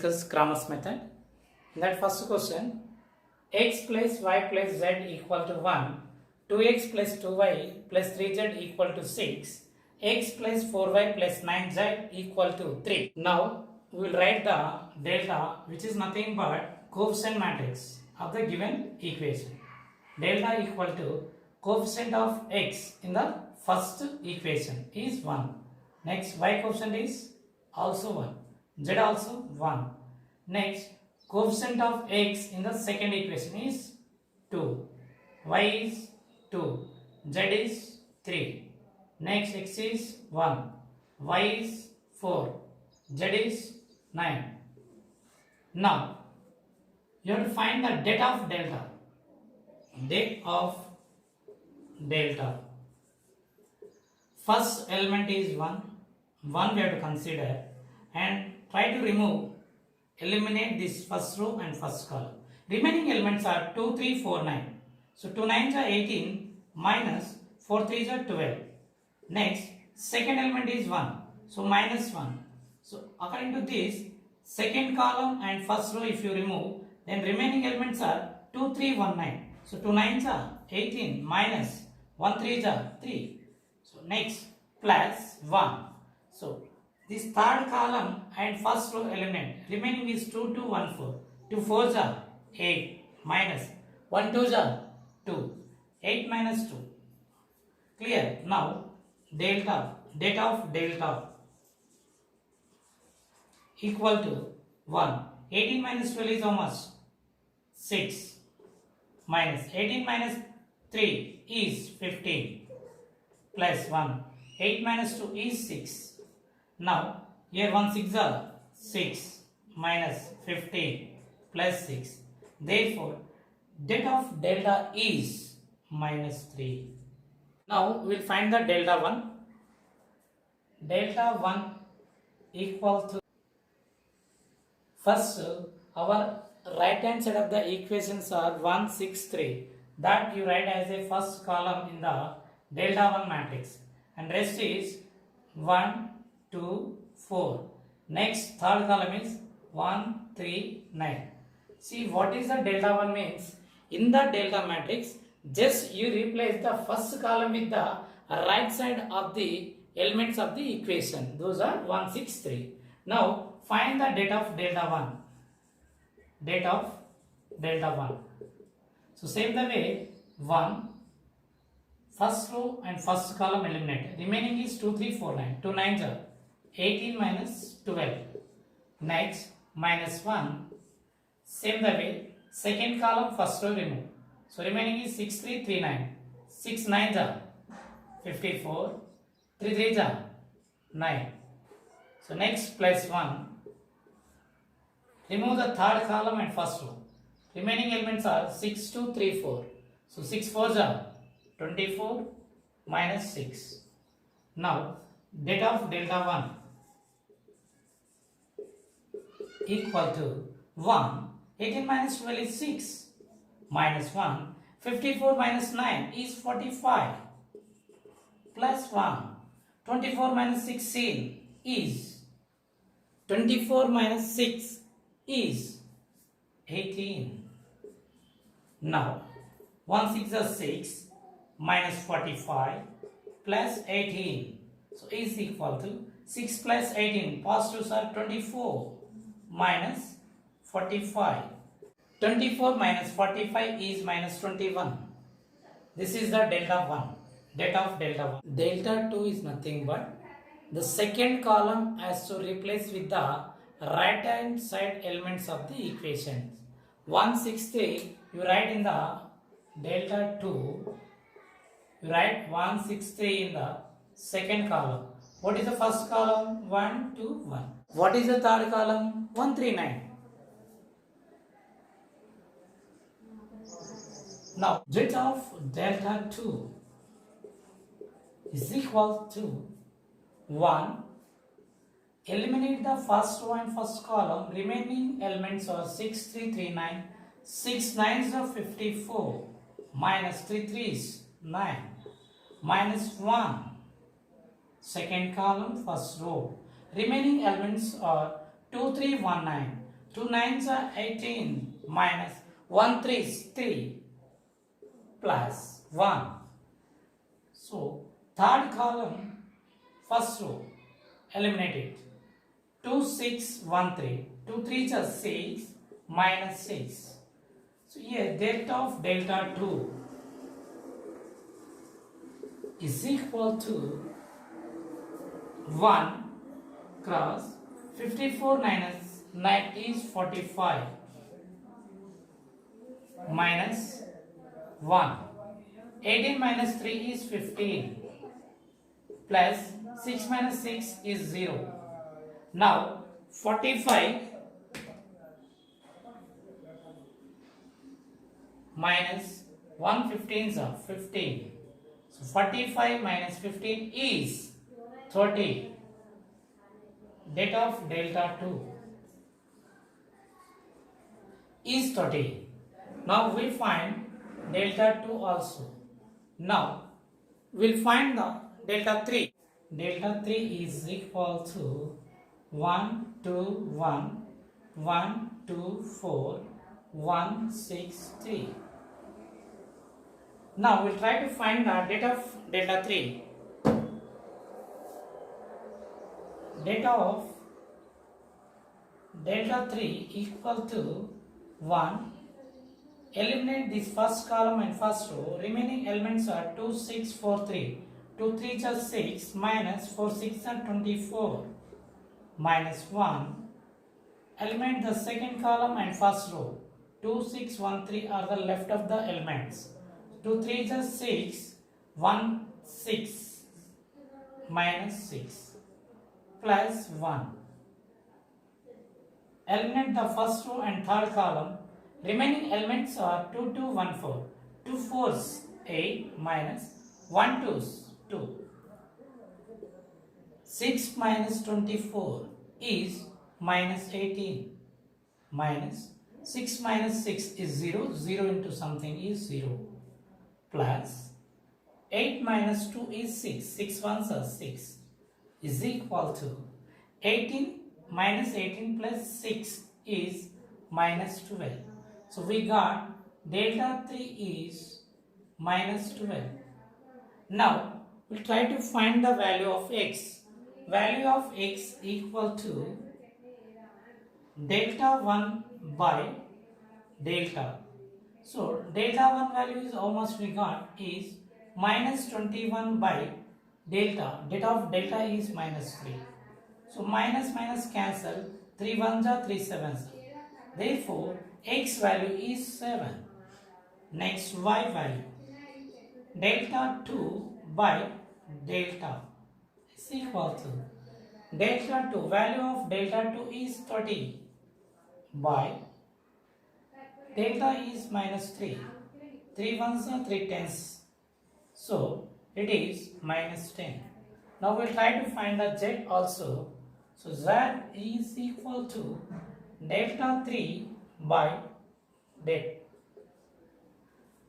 discuss Cramer's method. In that first question, x plus y plus z equal to 1, 2x plus 2y plus 3z equal to 6, x plus 4y plus 9z equal to 3. Now, we will write the delta, which is nothing but coefficient matrix of the given equation. Delta equal to coefficient of x in the first equation is 1. Next, y coefficient is also 1. Z also 1. Next, coefficient of x in the second equation is 2. Y is 2. Z is 3. Next, x is 1. Y is 4. Z is 9. Now, you have to find the det of delta. Det of delta. First element is 1. 1 we have to consider and try to eliminate this first row and first column. Remaining elements are 2, 3, 4, 9. So 2 9s are 18 minus 4 3s are 12. Next, second element is 1. So minus 1. So according to this, second column and first row if you remove, then remaining elements are 2, 3, 1, 9. So 2 9s are 18 minus 1 3s are 3. So next, plus 1. So this third column and first row element remaining is 2 2 1 4. 2 4s are 8 minus 1 2s are 2. 8 minus 2. Clear? Now det of delta equal to 1. 18 minus 12 is how much? 6 minus 18 minus 3 is 15 plus 1. 8 minus 2 is 6. Now, here 1 6 are 6 minus 15 plus 6. Therefore, det of delta is minus 3. Now, we will find the delta 1. Delta 1 equal to, first our right hand side of the equations are 1 6 3. That you write as a first column in the delta 1 matrix. And rest is 1 2 4. Next, third column is 1 3 9. See what is the delta 1 means? In the delta matrix, just you replace the first column with the right side of the elements of the equation. Those are 1 6 3. Now find the det of delta 1. Det of delta 1. So same the way, 1 first row and first column eliminated. Remaining is 2 3 4 9. 2 9s are 18 minus 12. Next, minus 1. Same the way, second column first row remove. So remaining is 6 3 3 9. 6 9s are 54. 3 3s are 9. So next, plus 1. Remove the third column and first row. Remaining elements are 6 2 3 4. So 6 4s are 24 minus 6. Now, det of delta 1 equal to 1. 18 minus 12 is 6 minus 1. 54 minus 9 is 45 plus 1. 24 minus 16 is 24 minus 6 is 18. Now 1 6 is 6 minus 45 plus 18. So is equal to 6 plus 18. Positives are 24 minus 45. 24 minus 45 is minus 21. This is the delta 1. Det of delta 1. Delta 2 is nothing but the second column has to replace with the right hand side elements of the equation. 163 you write in the delta 2. You write 163 in the second column. What is the first column? 1 2 1. What is the third column? 139. Now, det of delta 2 is equal to 1. Eliminate the first row and first column. Remaining elements are 6 3 3 9. 6 9s are 54 minus 3 3s 9 minus 1. Second column, first row. Remaining elements are 2 3 1 9. 2 nines are 18 minus 1 3 is 3 plus 1. So third column, first row, eliminate it. 2 6 1 3. 2 3 is 6 minus 6. So here delta of delta 2 is equal to 1 cross 54 minus 9 is 45 minus 1. 18 minus 3 is 15 plus 6 minus 6 is 0. Now 45 minus 115 is 15. So 45 minus 15 is 30. Delta of delta 2 is 30. Now we find delta 2 also. Now we'll find the delta 3. Delta 3 is equal to 1 2 1 1 2 4 1 6 3. Now we'll try to find the data of delta 3. Data of delta 3 equal to 1. Eliminate this first column and first row. Remaining elements are 2 6 4 3. 2 3 is 6 minus 4 6 are 24 minus 1. Eliminate the second column and first row. 2 6 1 3 are the left of the elements. 2 3 is 6 1 6 minus 6 plus 1. Eliminate the first row and third column. Remaining elements are 2 2 1 4. 2 4s 8 minus 1 2s 2. 6 minus 24 is minus 18 minus 6 minus 6 is 0. 0 into something is 0 plus 8 minus 2 is 6. 6 ones are 6 is equal to 18 minus 18 plus 6 is minus 12. So we got delta 3 is minus 12. Now we'll try to find the value of x. Value of x equal to delta 1 by delta. So delta 1 value is how much we got is minus 21 by delta. Delta of delta is minus 3. So minus minus cancel. 3 ones are 3 sevens. Therefore x value is 7. Next y value. Delta 2 by delta is equal to delta 2. Value of delta 2 is 30 by delta is minus 3. 3 ones are 3 tenths. So it is minus 10. Now we'll try to find the z also. So z is equal to delta 3 by delta.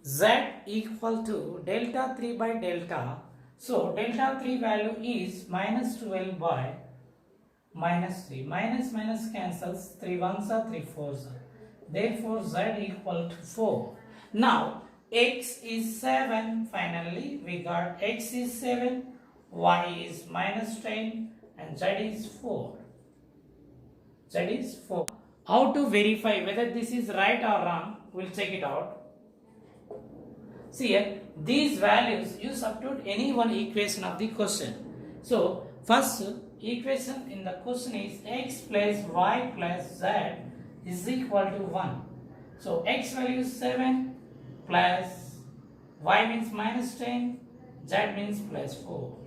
Z equal to delta 3 by delta. So delta 3 value is minus 12 by minus 3. Minus minus cancels. 3 ones are 3 fours are. Therefore z equal to 4. Now x is 7. Finally we got x is 7, y is minus 10 and z is 4. Z is 4. How to verify whether this is right or wrong? We'll check it out. See here, these values you substitute any one equation of the question. So first equation in the question is x plus y plus z is equal to 1. So x value is 7 plus y means minus 10, z means plus 4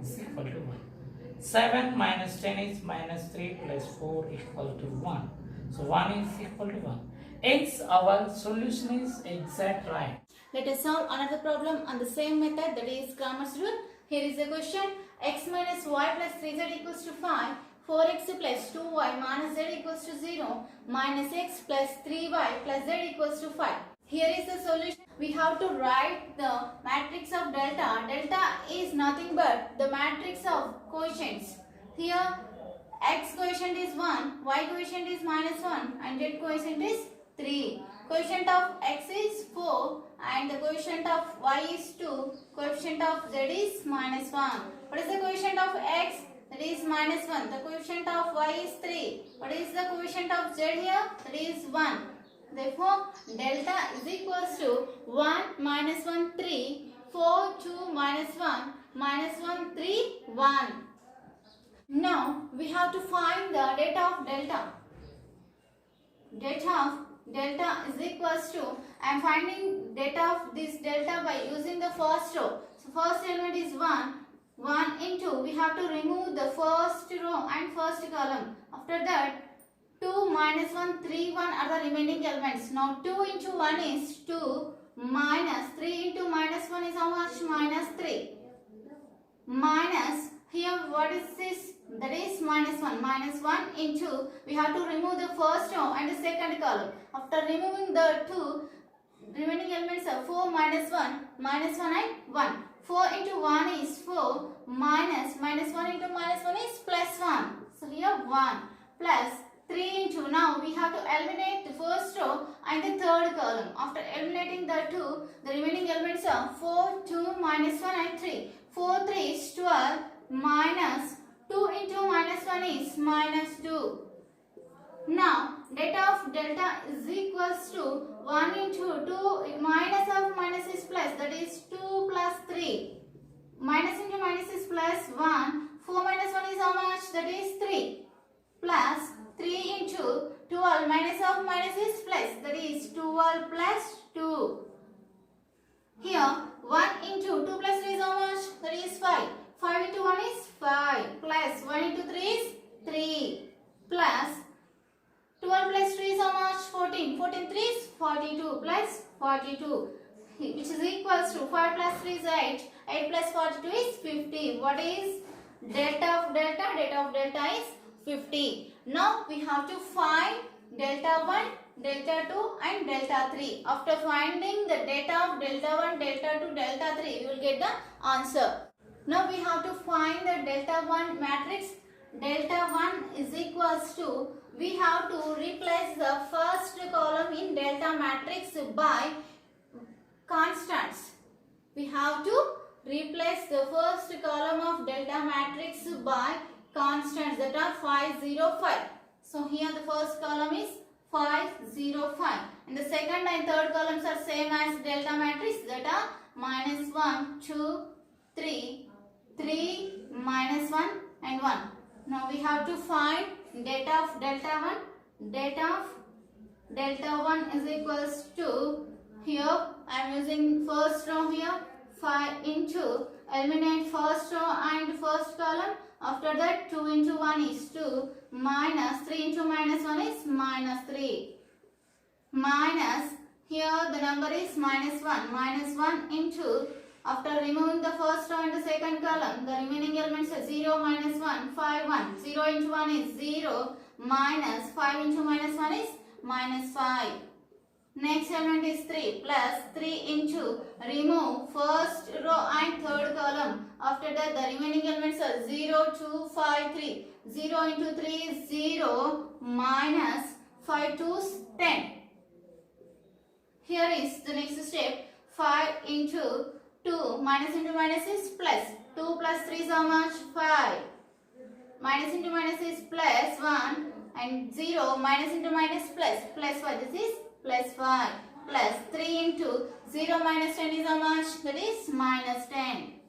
is equal to 1. 7 minus 10 is minus 3 plus 4 equal to 1. So 1 is equal to 1. Hence our solution is exact right. Let us solve another problem on the same method, that is Cramer's rule. Here is the question. X minus y plus 3z equals to 5. 4x plus 2y minus z equals to 0. Minus x plus 3y plus z equals to 5. Here is the solution. We have to write the matrix of delta. Delta is nothing but the matrix of quotients. Here x coefficient is 1, y coefficient is -1 and z coefficient is 3. Coefficient of x is 4 and the coefficient of y is 2. Coefficient of z is -1. What is the coefficient of x? That is -1. The coefficient of y is 3. What is the coefficient of z here? That is 1. Therefore, delta is equals to 1 minus 1 3, 4 2 minus 1 3 1. Now we have to find the data of delta. Data of delta is equals to, I am finding data of this delta by using the first row. So first element is 1. 1 into, we have to remove the first row and first column. After that 2 minus 1 3 1 are the remaining elements. Now 2 into 1 is 2 minus 3 into minus 1 is how much? Minus 3. Minus, here what is this? That is -1. -1 into, we have to remove the first row and the second column. After removing the two remaining elements are 4 minus 1 and 1. 4 into 1 is 4 minus -1 into -1 is +1. So here 1 plus 3 into, now we have to eliminate the first row and the third column. After eliminating the two, the remaining elements are 4, 2, -1 and 3. 4, 3 is 12 minus 2 into -1 is -2. Now, data of delta is equals to 1 into 2, minus of minus is plus, that is 2 plus 3. Minus into minus is plus 1. 4 minus 1 is how much? That is 3. Plus 3 into 12, minus of minus is plus, that is 12 plus 2. Here 1 into 2 plus 3 is how much? That is 5. 5 into 1 is 5 plus 1 into 3 is 3 plus 12 plus 3 is how much? 14. 14 3 is 42 plus 42, which is equals to 5 plus 3 is 8. 8 plus 42 is 50. What is delta of delta? Delta of delta is 50. Now we have to find delta 1, delta 2 and delta 3. After finding the data of delta 1, delta 2, delta 3, you will get the answer. Now we have to find the delta 1 matrix. Delta 1 is equals to, we have to replace the first column in delta matrix by constants. We have to replace the first column of delta matrix by constants, that are 5 0 5. So here the first column is 5 0 5 and the second and third columns are same as delta matrix, that are -1 2 3 3 -1 and 1. Now we have to find data of delta 1. Data of delta 1 is equals to, here I am using first row here, 5 into, eliminate first row and first column. After that 2 into 1 is 2 minus 3 into -1 is -3 minus, here the number is -1 into, after removing the first row and the second column, the remaining elements are 0 -1 5 1. 0 into 1 is 0 minus 5 into -1 is -5. Next element is 3 plus 3 into, remove first row and third column. After that the remaining elements are 0 2 5 3. 0 into 3 is 0 minus 5 2 is 10. Here is the next step. 5 into 2, minus into minus is plus. 2 plus 3 is how much? 5. Minus into minus is plus 1 and 0 minus into minus plus 5. This is plus 5 plus 3 into 0 minus 10 is how much? That is minus 10.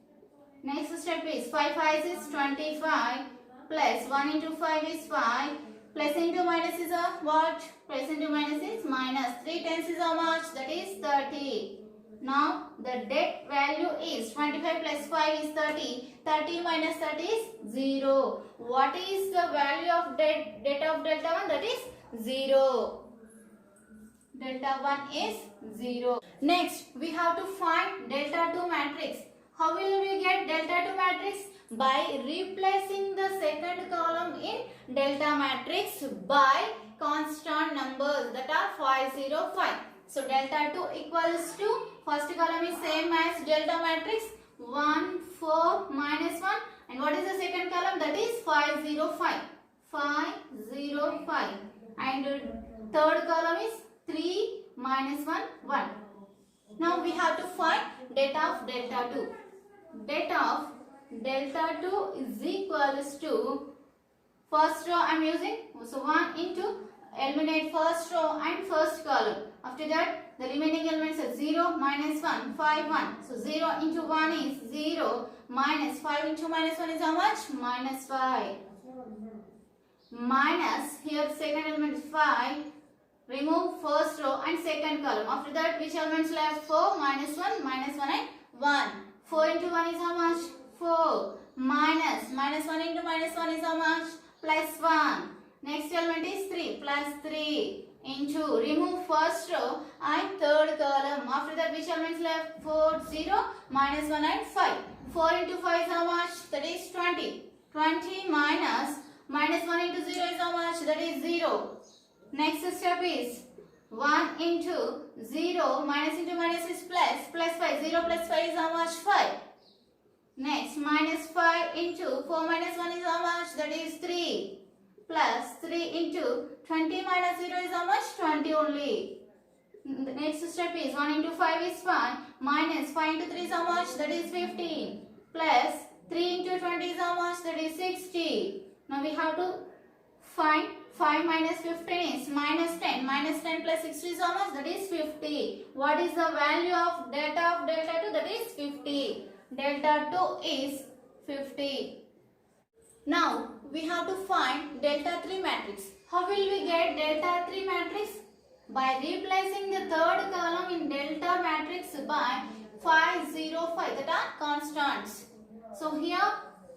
Next step is 5 5 is 25 plus 1 into 5 is 5. Plus into minus is a what? Plus into minus is minus. 3 tenths is how much? That is 30. Now the debt value is 25 plus 5 is 30. 30 minus 30 is 0. What is the value of debt of delta 1? That is 0. Delta 1 is 0. Next, we have to find delta 2 matrix. How will we get delta 2 matrix? By replacing the second column in delta matrix by constant numbers, that are 5 0 5. So delta 2 equals to, first column is same as delta matrix, 1 4 minus 1, and what is the second column? That is 5 0 5. 5, 0, 5. And third column is 3 minus 1, 1. Now we have to find delta of delta 2. Delta of delta 2 is equals to, first row I am using, so 1 into, eliminate first row and first column. After that the remaining elements are 0, minus 1, 5, 1. So 0 into 1 is 0, minus 5 into minus 1 is how much? Minus 5. Minus, here second element is 5. Remove first row and second column. After that, which elements left? 4, minus 1 and 1. 4 into 1 is how much? 4. Minus 1 into minus 1 is how much? Plus 1. Next element is 3, plus 3 into, remove first row and third column. After that, which elements left? 4, 0, minus 1 and 5. 4 into 5 is how much? That is 20. 20 minus 1 into 0 is how much? That is 0. Next step is 1 into 0, minus into minus is plus, plus 5. 0 plus 5 is how much? 5. Next, minus 5 into 4 minus 1 is how much? That is 3. Plus 3 into 20 minus 0 is how much? 20 only. The next step is 1 into 5 is 5. Minus 5 into 3 is how much? That is 15. Plus 3 into 20 is how much? That is 60. Now we have to find 5 minus 15 is minus 10. Minus 10 plus 60 is how much? That is 50. What is the value of delta 2? That is 50. Delta 2 is 50. Now we have to find delta 3 matrix. How will we get delta 3 matrix? By replacing the third column in delta matrix by 5, 0, 5 that are constants. So here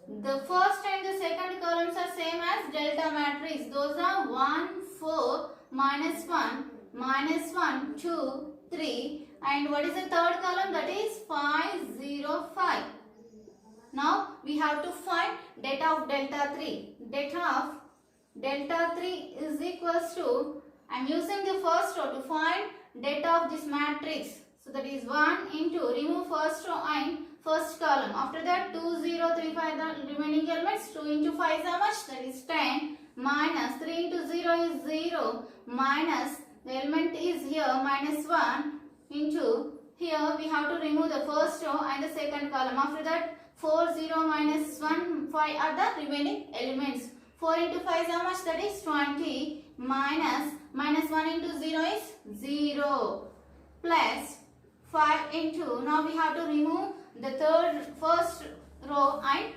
the first and the second columns are same as delta matrix. Those are 1, 4, minus 1, 2, 3. And what is the third column? That is 5, 0, 5. Now we have to find delta of delta 3. Delta of delta 3 is equals to, I am using the first row to find delta of this matrix. So that is 1 into, remove first row and first column. After that 2, 0, 3, 5 the remaining elements. 2 into 5 is how much? That is 10. Minus 3 into 0 is 0. Minus, the element is here minus 1 into, here we have to remove the first row and the second column. After that 4, 0, minus 1, 5 are the remaining elements. 4 into 5 is how much? That is 20. Minus 1 into 0 is 0. Plus 5 into, now we have to remove the first row and,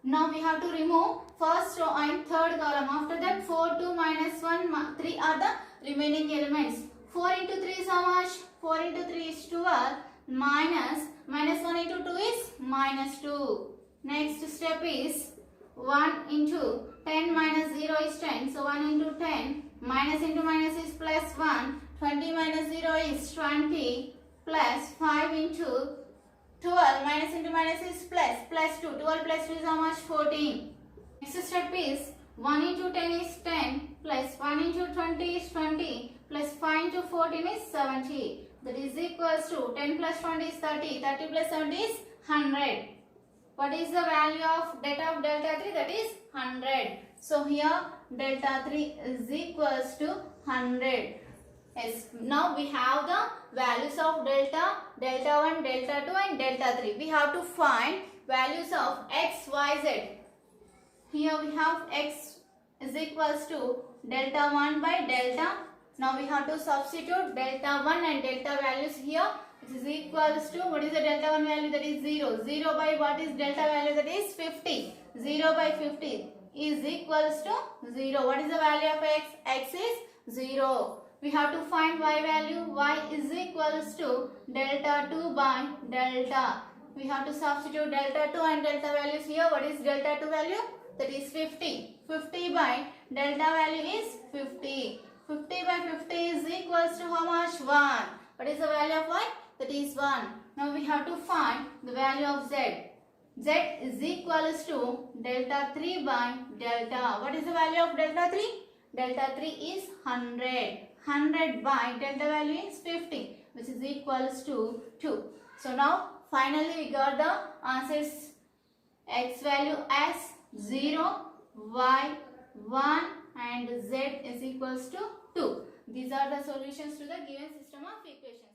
now we have to remove first row and third column. After that 4, 2, minus 1, 3 are the remaining elements. 4 into 3 is how much? 4 into 3 is 12. Minus 1 into 2 is minus 2. Next step is 1 into 10 minus 0 is 10. So 1 into 10. Minus into minus is plus 1. 20 minus 0 is 20. Plus 5 into 12. Minus into minus is plus 2. 12 plus 2 is how much? 14. Next step is 1 into 10 is 10. Plus 1 into 20 is 20. Plus 5 into 14 is 70. That is equals to 10 plus 20 is 30. 30 plus 70 is 100. What is the value of delta 3? That is 100. So here delta 3 is equals to 100. Yes. Now we have the values of delta 1, delta 2 and delta 3. We have to find values of x, y, z. Here we have x is equals to delta 1 by delta. Now we have to substitute delta 1 and delta values here. It is equals to, what is the delta 1 value? That is 0. 0 by what is delta value? That is 50. 0 by 50 is equals to 0. What is the value of x? X is 0. We have to find y value. Y is equals to delta 2 by delta. We have to substitute delta 2 and delta values here. What is delta 2 value? That is 50. 50 by delta value is 50. 50 by 50 is equals to how much? 1. What is the value of y? That is 1. Now we have to find the value of z. Z is equals to delta 3 by delta. What is the value of delta 3? Delta 3 is 100. 100 by delta value is 50, which is equals to 2. So now finally we got the answers. X value as 0, y 1 and z is equals to 2. These are the solutions to the given system of equations.